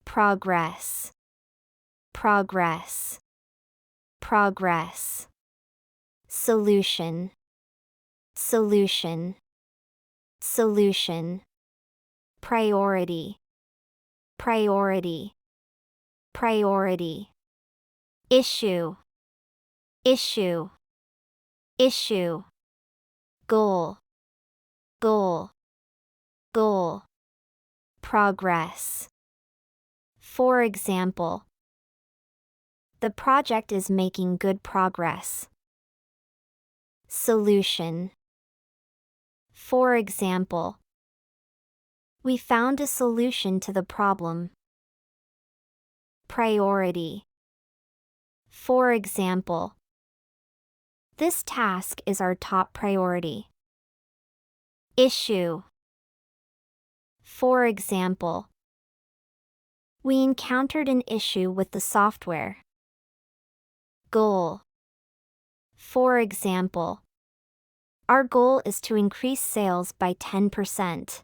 progress, progress, progress. Solution, solution, solution. Priority, priority, priority. Issue, issue, issue. Goal, goal, goal. Progress. For example, the project is making good progress. Solution. For example, we found a solution to the problem. Priority. For example, this task is our top priority. Issue. For example, we encountered an issue with the software. Goal. For example, our goal is to increase sales by 10%.